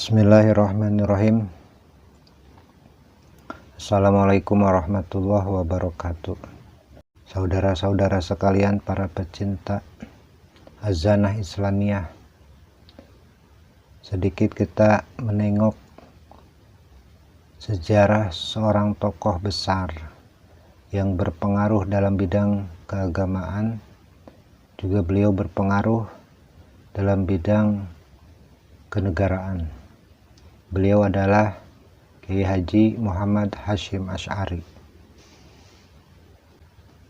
Bismillahirrahmanirrahim. Assalamualaikum warahmatullahi wabarakatuh. Saudara-saudara sekalian, para pecinta Hazanah Islamiyah, sedikit kita menengok sejarah seorang tokoh besar yang berpengaruh dalam bidang keagamaan. Juga beliau berpengaruh dalam bidang kenegaraan. Beliau adalah Kiai Haji Muhammad Hasyim Asy'ari.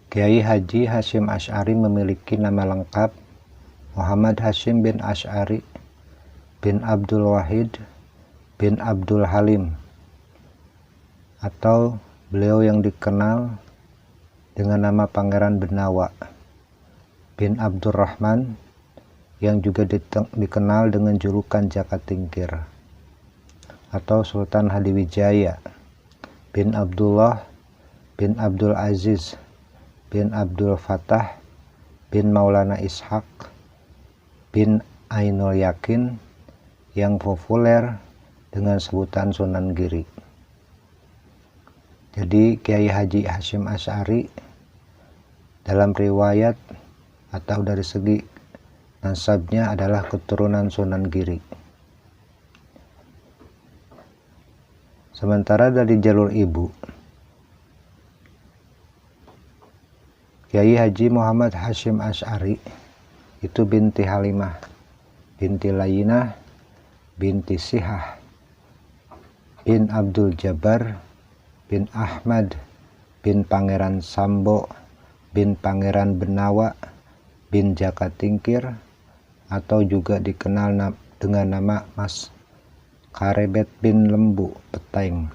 Kiai Haji Hasyim Asy'ari memiliki nama lengkap Muhammad Hasyim bin Asy'ari bin Abdul Wahid bin Abdul Halim, atau beliau yang dikenal dengan nama Pangeran Benawa bin Abdurrahman, yang juga dikenal dengan julukan Jaka Tingkir, atau Sultan Hadiwijaya bin Abdullah bin Abdul Aziz bin Abdul Fattah bin Maulana Ishaq bin Ainul Yakin, yang populer dengan sebutan Sunan Giri. Jadi Kiai Haji Hasyim Asy'ari dalam riwayat atau dari segi nasabnya adalah keturunan Sunan Giri. Sementara dari jalur ibu, Kiai Haji Muhammad Hasyim Asy'ari itu binti Halimah, binti Layinah, binti Sihah, bin Abdul Jabbar, bin Ahmad, bin Pangeran Sambo, bin Pangeran Benawa, bin Jaka Tingkir, atau juga dikenal dengan nama Mas Karebet bin Lembu Peteng,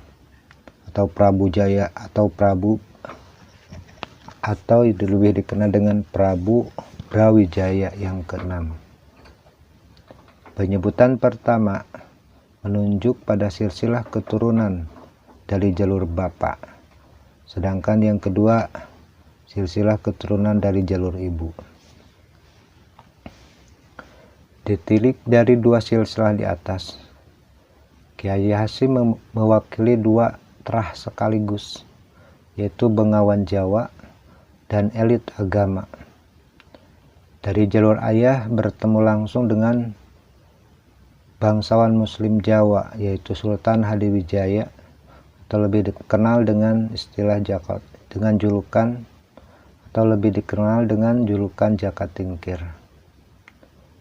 atau Prabu Jaya, atau lebih dikenal dengan Prabu Brawijaya yang ke-6. Penyebutan pertama menunjuk pada silsilah keturunan dari jalur bapak, sedangkan yang kedua silsilah keturunan dari jalur ibu. Ditilik dari dua silsilah di atas, Kiai Hasyim mewakili dua terah sekaligus, yaitu Bengawan Jawa dan elit agama. Dari jalur ayah bertemu langsung dengan bangsawan Muslim Jawa, yaitu Sultan Hadiwijaya, atau lebih dikenal dengan istilah dengan julukan Jaka Tingkir,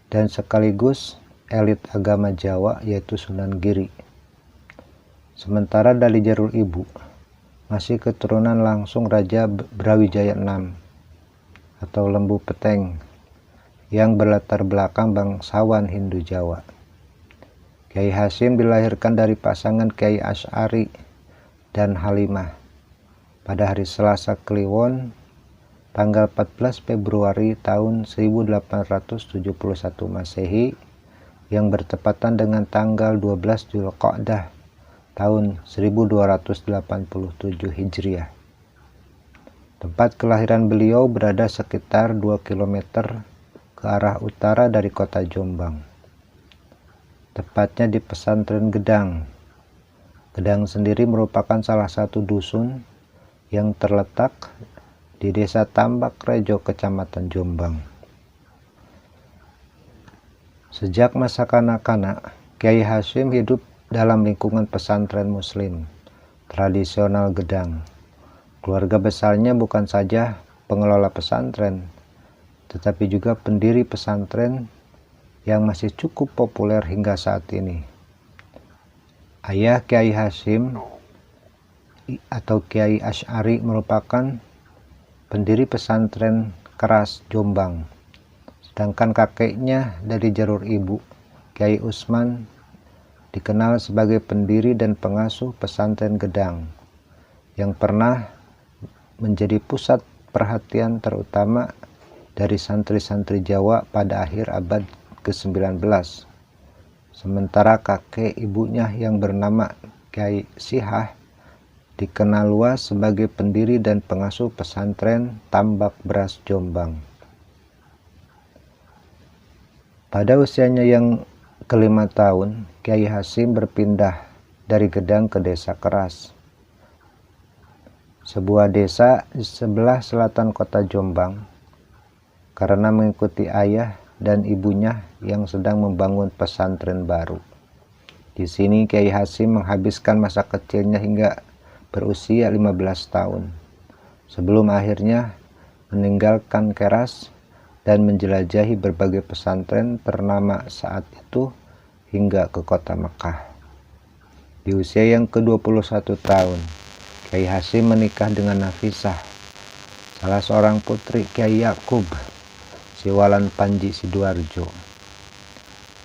dan sekaligus elit agama Jawa, yaitu Sunan Giri. Sementara dari jalur ibu masih keturunan langsung Raja Brawijaya VI atau Lembu Peteng, yang berlatar belakang bangsawan Hindu Jawa. Kiai Hasyim dilahirkan dari pasangan Kiai Asy'ari dan Halimah pada hari Selasa Kliwon tanggal 14 Februari tahun 1871 Masehi, yang bertepatan dengan tanggal 12 Dzulqa'dah tahun 1287 Hijriah. Tempat kelahiran beliau berada sekitar 2 km ke arah utara dari kota Jombang, tepatnya di Pesantren Gedang. Gedang sendiri merupakan salah satu dusun yang terletak di Desa Tambak Rejo, Kecamatan Jombang. Sejak masa kanak-kanak, Kiai Hasyim hidup dalam lingkungan pesantren muslim tradisional Gedang. Keluarga besarnya bukan saja pengelola pesantren, tetapi juga pendiri pesantren yang masih cukup populer hingga saat ini. Ayah Kiai Hasyim atau Kiai Asy'ari merupakan pendiri pesantren Keras Jombang, sedangkan kakeknya dari jalur ibu, Kiai Usman, dikenal sebagai pendiri dan pengasuh pesantren Gedang, yang pernah menjadi pusat perhatian terutama dari santri-santri Jawa pada akhir abad ke-19. Sementara kakek ibunya yang bernama Kiai Sihah dikenal luas sebagai pendiri dan pengasuh pesantren Tambak Beras Jombang. Pada usianya yang ke-5 tahun, Kiai Hasyim berpindah dari Gedang ke Desa Keras, sebuah desa di sebelah selatan kota Jombang, karena mengikuti ayah dan ibunya yang sedang membangun pesantren baru. Di sini Kiai Hasyim menghabiskan masa kecilnya hingga berusia 15 tahun, sebelum akhirnya meninggalkan Keras dan menjelajahi berbagai pesantren ternama saat itu hingga ke kota Mekah. Di usia yang ke-21 tahun, Kiai Hasyim menikah dengan Nafisah, salah seorang putri Kiai Yakub Siwalan Panji Sidoarjo.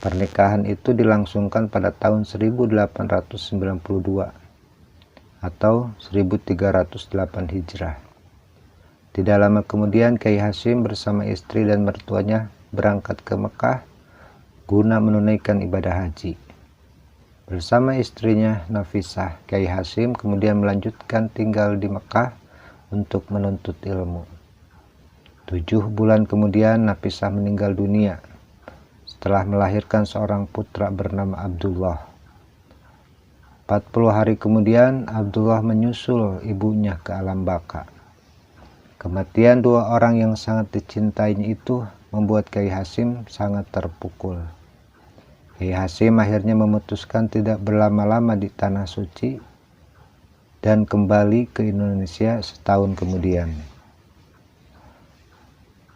Pernikahan itu dilangsungkan pada tahun 1892 atau 1308 Hijrah. Tidak lama kemudian Kiai Hasyim bersama istri dan mertuanya berangkat ke Mekah guna menunaikan ibadah haji. Bersama istrinya Nafisah, Kiai Hasyim kemudian melanjutkan tinggal di Mekah untuk menuntut ilmu. 7 bulan kemudian Nafisah meninggal dunia setelah melahirkan seorang putra bernama Abdullah. 40 hari kemudian Abdullah menyusul ibunya ke alam baka. Kematian 2 orang yang sangat dicintainya itu membuat Kiai Hasyim sangat terpukul. Kiai Hasyim akhirnya memutuskan tidak berlama-lama di Tanah Suci dan kembali ke Indonesia setahun kemudian.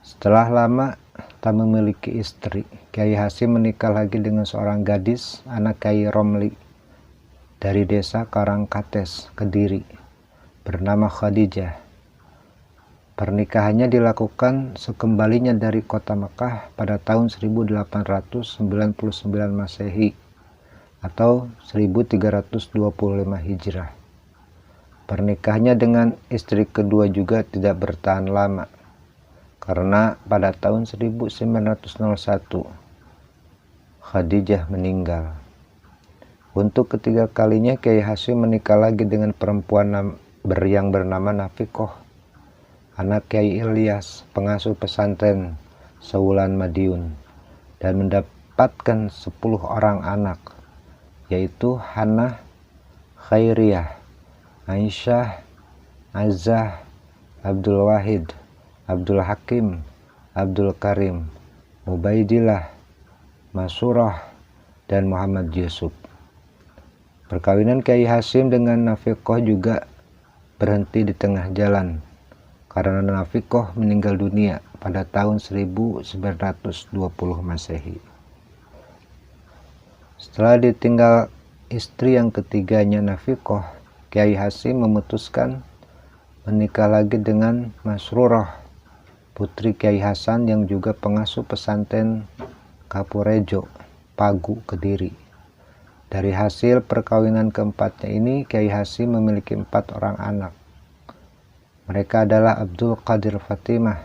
Setelah lama tak memiliki istri, Kiai Hasyim menikah lagi dengan seorang gadis, anak Kiai Romli dari desa Karangkates, Kediri, bernama Khadijah. Pernikahannya dilakukan sekembalinya dari kota Mekah pada tahun 1899 Masehi atau 1325 Hijrah. Pernikahannya dengan istri kedua juga tidak bertahan lama, karena pada tahun 1901 Khadijah meninggal. Untuk ketiga kalinya Kiai Hasyim menikah lagi dengan perempuan yang bernama Nafikoh, anak Kiai Ilyas, pengasuh pesantren Sewulan Madiun, dan mendapatkan 10 orang anak, yaitu Hannah, Khairiyah, Aisyah, Azah, Abdul Wahid, Abdul Hakim, Abdul Karim, Mubaidillah, Masurah, dan Muhammad Yusuf. Perkawinan Kiai Hasyim dengan Nafikoh juga berhenti di tengah jalan karena Nafikoh meninggal dunia pada tahun 1920 Masehi. Setelah ditinggal istri yang ketiganya Nafikoh, Kiai Hasyim memutuskan menikah lagi dengan Masrurah, putri Kiai Hasan yang juga pengasuh pesantren Kapurejo, Pagu, Kediri. Dari hasil perkawinan keempatnya ini, Kiai Hasyim memiliki 4 orang anak. Mereka adalah Abdul Qadir Fatimah,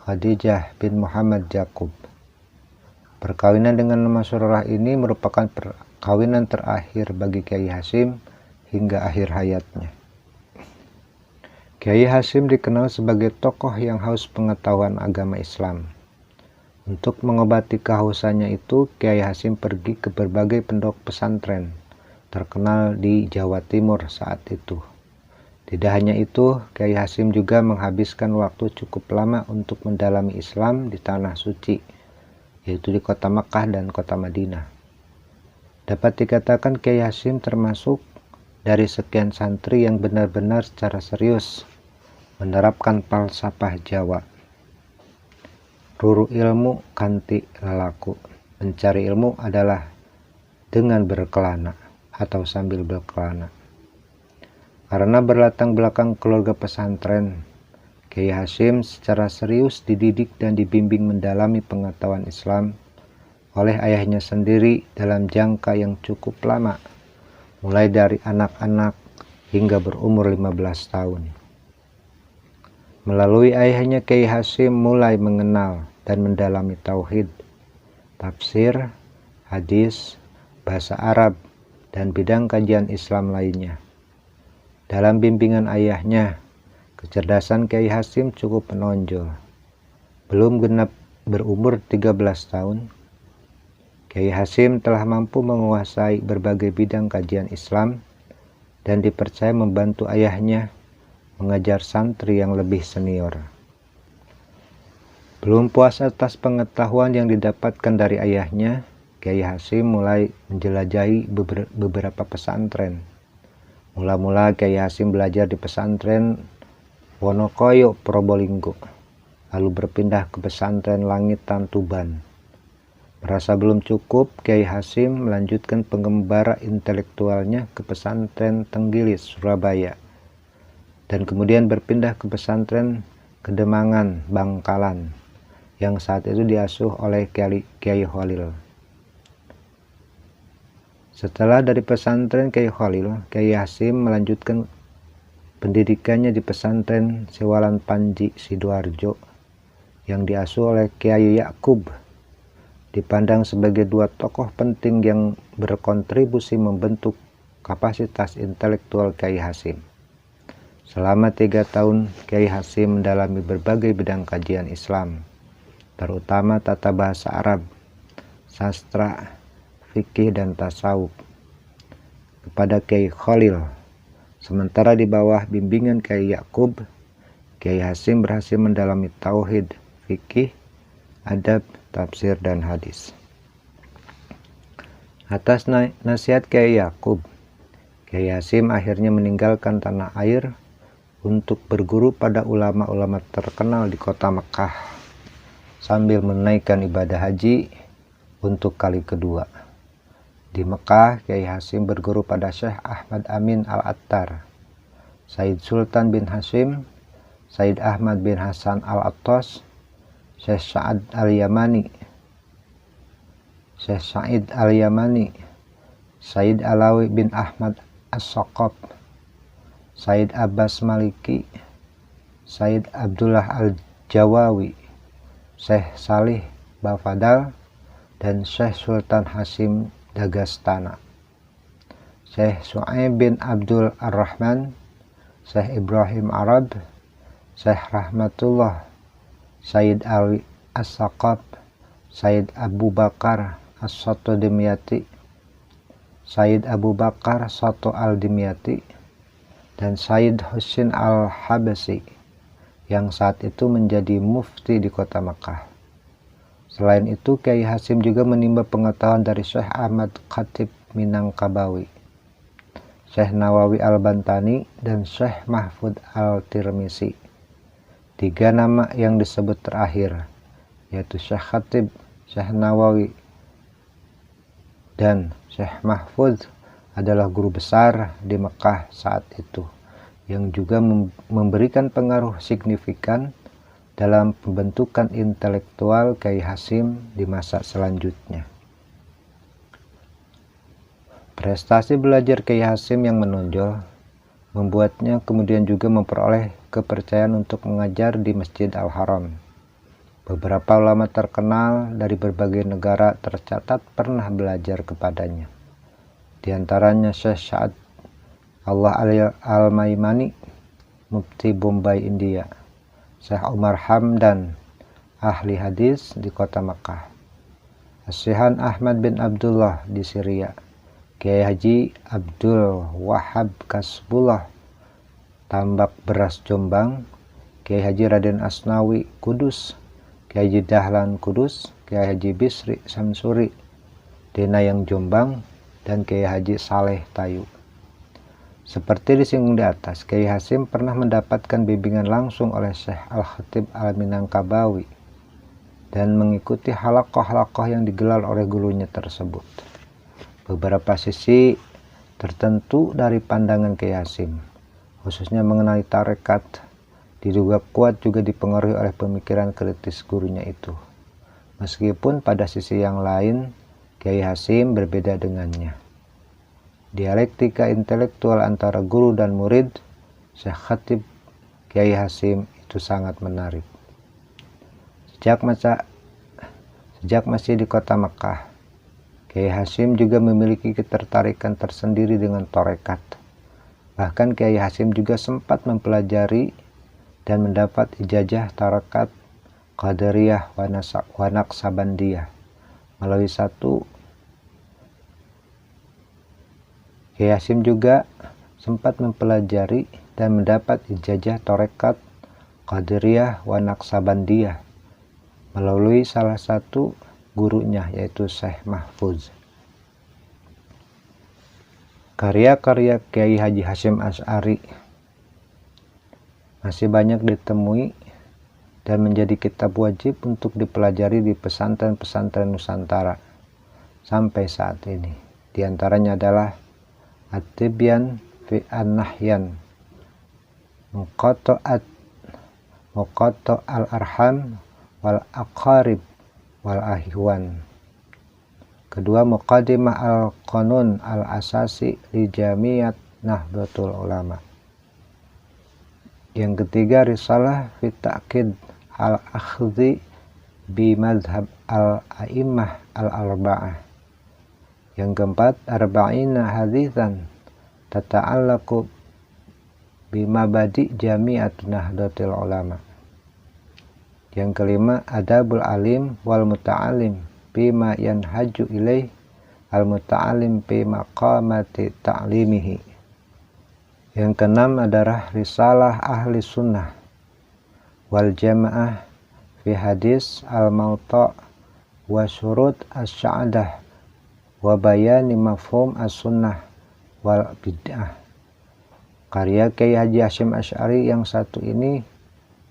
Khadijah bin Muhammad Yakub. Perkawinan dengan Masrurah ini merupakan perkawinan terakhir bagi Kiai Hasyim hingga akhir hayatnya. Kiai Hasyim dikenal sebagai tokoh yang haus pengetahuan agama Islam. Untuk mengobati kehausannya itu, Kiai Hasyim pergi ke berbagai pondok pesantren terkenal di Jawa Timur saat itu. Tidak hanya itu, Kiai Hasyim juga menghabiskan waktu cukup lama untuk mendalami Islam di Tanah Suci, yaitu di kota Mekah dan kota Madinah. Dapat dikatakan Kiai Hasyim termasuk dari sekian santri yang benar-benar secara serius menerapkan falsafah Jawa. Ruru ilmu kanti lelaku. Mencari ilmu adalah dengan berkelana atau sambil berkelana. Karena berlatar belakang keluarga pesantren, Kiai Hasyim secara serius dididik dan dibimbing mendalami pengetahuan Islam oleh ayahnya sendiri dalam jangka yang cukup lama, mulai dari anak-anak hingga berumur 15 tahun. Melalui ayahnya, Kiai Hasyim mulai mengenal dan mendalami tauhid, tafsir, hadis, bahasa Arab, dan bidang kajian Islam lainnya. Dalam bimbingan ayahnya, kecerdasan Kiai Hasyim cukup menonjol. Belum genap berumur 13 tahun, Kiai Hasyim telah mampu menguasai berbagai bidang kajian Islam dan dipercaya membantu ayahnya mengajar santri yang lebih senior. Belum puas atas pengetahuan yang didapatkan dari ayahnya, Kiai Hasyim mulai menjelajahi beberapa pesantren. Mula-mula Kiai Hasyim belajar di pesantren Wonokoyo, Probolinggo, lalu berpindah ke pesantren Langitan, Tuban. Merasa belum cukup, Kiai Hasyim melanjutkan pengembara intelektualnya ke pesantren Tenggilis, Surabaya, dan kemudian berpindah ke pesantren Kedemangan, Bangkalan, yang saat itu diasuh oleh Kiai Khalil. Setelah dari pesantren Kiai Khalil, Kiai Hasyim melanjutkan pendidikannya di pesantren Sewalan Panji, Sidoarjo, yang diasuh oleh Kiai Yakub, dipandang sebagai dua tokoh penting yang berkontribusi membentuk kapasitas intelektual Kiai Hasyim. Selama 3 tahun, Kiai Hasyim mendalami berbagai bidang kajian Islam, terutama tata bahasa Arab, sastra, fikih, dan tasawuf kepada Kiai Khalil. Sementara di bawah bimbingan Kiai Yakub, Kiai Hasyim berhasil mendalami tauhid, fikih, adab, tafsir, dan hadis. Atas nasihat Kiai Yakub, Kiai Hasyim akhirnya meninggalkan tanah air untuk berguru pada ulama-ulama terkenal di kota Mekah sambil menunaikan ibadah haji untuk kali kedua. Di Mekah, Kiai Hasyim berguru pada Syekh Ahmad Amin Al-Attar, Said Sultan bin Hasyim, Said Ahmad bin Hasan Al-Attas, Syekh Sa'id Al-Yamani, Said Alawi bin Ahmad As-Saqaf, Said Abbas Maliki, Said Abdullah Al-Jawawi, Syekh Salih Bafadal, dan Syekh Sultan Hasyim Dagastana, Syekh Su'aib bin Abdul Ar-Rahman, Syekh Ibrahim Arab, Syekh Rahmatullah, Said Ali As-Saqaf, Said Abu Bakar As-Soto Dimyati, Said Abu Bakar Soto Al-Dimyati, dan Said Husin Al-Habasi yang saat itu menjadi mufti di kota Makkah. Selain itu, Kiai Hasyim juga menimba pengetahuan dari Syekh Ahmad Khatib Minangkabawi, Syekh Nawawi Al-Bantani, dan Syekh Mahfud Al-Tirmisi. 3 nama yang disebut terakhir, yaitu Syekh Khatib, Syekh Nawawi, dan Syekh Mahfud, adalah guru besar di Mekah saat itu, yang juga memberikan pengaruh signifikan dalam pembentukan intelektual Kiai Hasyim di masa selanjutnya. Prestasi belajar Kiai Hasyim yang menonjol membuatnya kemudian juga memperoleh kepercayaan untuk mengajar di Masjid Al-Haram. Beberapa ulama terkenal dari berbagai negara tercatat pernah belajar kepadanya. Di antaranya Syekh Sa'ad Allah Al-Maimani, Mufti Bombay, India, Syekh Umar Hamdan, ahli hadis di kota Makkah, Asy-Syaikh Ahmad bin Abdullah di Syria, Kiai Haji Abdul Wahab Kasbullah, Tambak Beras, Jombang, Kiai Haji Raden Asnawi, Kudus, Kiai Haji Dahlan, Kudus, Kiai Haji Bisri Samsuri, Denayang, Jombang, dan Kiai Haji Saleh Tayu. Seperti disinggung di atas, Kiai Hasyim pernah mendapatkan bimbingan langsung oleh Syekh Al-Khatib Al-Minangkabawi dan mengikuti halaqah-halaqah yang digelar oleh gurunya tersebut. Beberapa sisi tertentu dari pandangan Kiai Hasyim, khususnya mengenai tarekat, diduga kuat juga dipengaruhi oleh pemikiran kritis gurunya itu. Meskipun pada sisi yang lain, Kiai Hasyim berbeda dengannya. Dialektika intelektual antara guru dan murid, Syekh Khatib Kiai Hasyim itu sangat menarik. Sejak masih di kota Makkah, Kiai Hasyim juga memiliki ketertarikan tersendiri dengan tarekat. Bahkan Kiai Hasyim juga sempat mempelajari dan mendapat ijazah tarekat Qadariyah wa Naqsabandiyah melalui satu Kiai Hasyim juga sempat mempelajari dan mendapat ijazah Tarekat Qadiriyah wa Naqsabandiyah melalui salah satu gurunya, yaitu Syekh Mahfuz. Karya-karya Kiai Haji Hasyim Asy'ari masih banyak ditemui dan menjadi kitab wajib untuk dipelajari di pesantren-pesantren Nusantara sampai saat ini. Di antaranya adalah At-Tibyan fi An-Nahyan, Muqatta'at al-Arham wal Aqarib wal Ahwan. Kedua, Muqaddimah al-Qanun al-Asasi li Jamiat Nahdlatul Ulama. Yang ketiga, Risalah fi Ta'qid al-Akhdhi bi Madhab al-A'immah al-Arba'ah. Yang keempat, Arba'ina Hadithan tata'allaqu bi mabadi' Jamiat Nahdlatul Ulama. Yang kelima, Adabul Alim wal Muta'alim bima yanhaju ilaih al-muta'alim bi maqamati ta'limihi. Yang keenam adalah Risalah Ahli Sunnah wal Jamaah fi Hadis al-Mawta' wa Syurut as-Sa'adah wa Bayani Mafhum as-Sunnah wal Bid'ah. Karya Kiai Haji Hasyim Asy'ari yang satu ini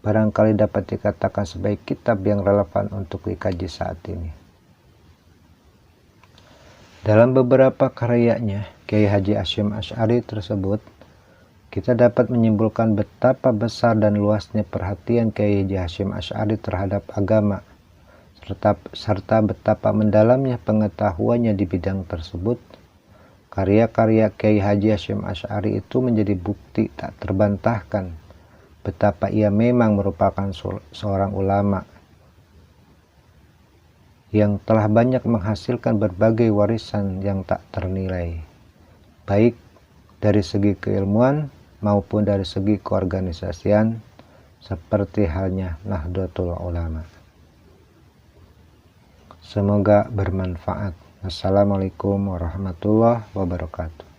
barangkali dapat dikatakan sebagai kitab yang relevan untuk dikaji saat ini. Dalam beberapa karyanya Kiai Haji Hasyim Asy'ari tersebut, kita dapat menyimpulkan betapa besar dan luasnya perhatian Kiai Haji Hasyim Asy'ari terhadap agama, serta betapa mendalamnya pengetahuannya di bidang tersebut. Karya-karya Kiai Haji Hasyim Asy'ari itu menjadi bukti tak terbantahkan betapa ia memang merupakan seorang ulama yang telah banyak menghasilkan berbagai warisan yang tak ternilai, baik dari segi keilmuan maupun dari segi keorganisasian, seperti halnya Nahdlatul Ulama. Semoga bermanfaat. Assalamualaikum warahmatullahi wabarakatuh.